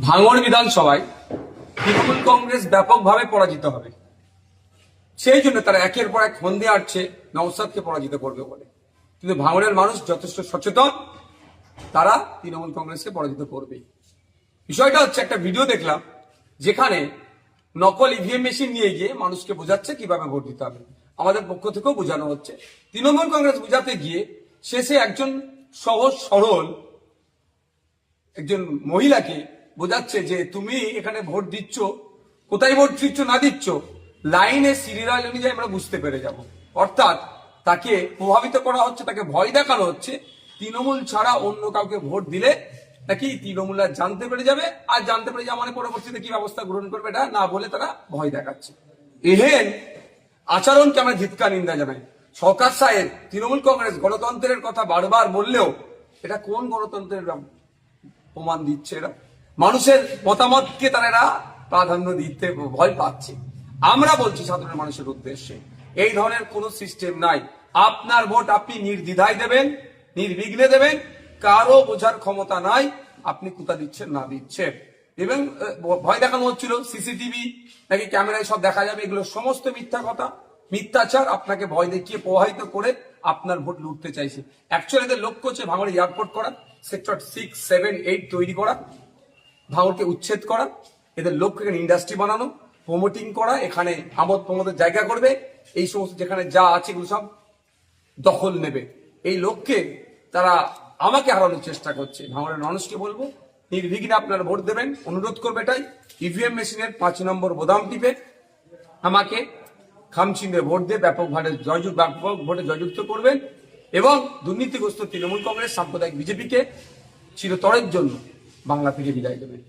ভাঙড় বিধানসভায় তৃণমূল কংগ্রেস ব্যাপকভাবে পরাজিত হবে, সেই জন্য তারা একের পর এক ফন্দে আটছে নওশাদকে পরাজিত করবে বলে। কিন্তু ভাঙড়ের মানুষ যথেষ্ট সচেতন, তারা তৃণমূল কংগ্রেসকে পরাজিত করবে। বিষয়টা হচ্ছে, একটা ভিডিও দেখলাম যেখানে নকল ইভিএম মেশিন নিয়ে গিয়ে মানুষকে বোঝাচ্ছে কিভাবে ভোট দিতে হবে। আমাদের পক্ষ থেকেও বোঝানো হচ্ছে। তৃণমূল কংগ্রেস বোঝাতে গিয়ে শেষে একজন সহজ সরল একজন মহিলাকে বোঝাচ্ছে যে তুমি এখানে ভোট দিচ্ছ, কোথায় ভোট দিচ্ছ না দিচ্ছ লাইনে সিরিয়াল অনুযায়ী আমরা বুঝতে পেরে যাব। অর্থাৎ তাকে প্রভাবিত করা হচ্ছে, তাকে ভয় দেখানো হচ্ছে তৃণমূল ছাড়া অন্য কাউকে ভোট দিলে নাকি তৃণমূল জানতে পেরে যাবে, আর জানতে পেরে যাওয়া মানে পরবর্তীতে কি ব্যবস্থা গ্রহণ করবে এটা না বলে তারা ভয় দেখাচ্ছে। এহেন আচরণকে আমরা ধিক্কার নিন্দা জানাই। সরকার সাহেব তৃণমূল কংগ্রেস গণতন্ত্রের কথা বারবার বললেও এটা কোন গণতন্ত্রের প্রমাণ দিচ্ছে? এরা মানুষের মতামতকে তারা প্রাধান্য দিতে ভয় পাচ্ছে। আমরা বলছি সাধারণ মানুষের উদ্দেশ্যে, এই ধরনের কোন সিস্টেম নাই। আপনার ভোট আপনি নির্দ্বিধায় দেবেন, নির্বিঘ্নে দেবেন, কারো বোঝার ক্ষমতা নাই আপনি কোথা দিচ্ছেন না দিচ্ছেন। এবং ভয় দেখানো হচ্ছিল সিসিটিভি নাকি ক্যামেরায় সব দেখা যাবে, এগুলো সমস্ত মিথ্যা কথা, মিথ্যাচার। আপনাকে ভয় দেখিয়ে প্রভাবিত করে আপনার ভোট লুটতে চাইছে। অ্যাকচুয়ালি এদের লক্ষ্য হচ্ছে ভাঙড়ে এয়ারপোর্ট করা, সেক্টর 6, 7, 8 তৈরি করা, ভাঙড়কে উচ্ছেদ করা। এদের লক্ষ্য এখানে ইন্ডাস্ট্রি বানানো, প্রমোটিং করা, এখানে আমোদ প্রমোদের জায়গা করবে, এই সমস্ত যেখানে যা আছে এগুলো সব দখল নেবে। এই লক্ষ্যে তারা আমাকে হারানোর চেষ্টা করছে। ভাঙড়ের মানুষকে বলবো নির্বিঘ্নে আপনারা ভোট দেবেন, অনুরোধ করবে এটাই। ইভিএম মেশিনের 5 নম্বর বোতাম টিপে আমাকে খামচিন্দে ভোট দিয়ে ব্যাপক ভোটে জয়যুক্ত করবেন এবং দুর্নীতিগ্রস্ত তৃণমূল কংগ্রেস সাম্প্রদায়িক বিজেপিকে চিরতরের জন্য বাংলা থেকে বিদায় দেবেন।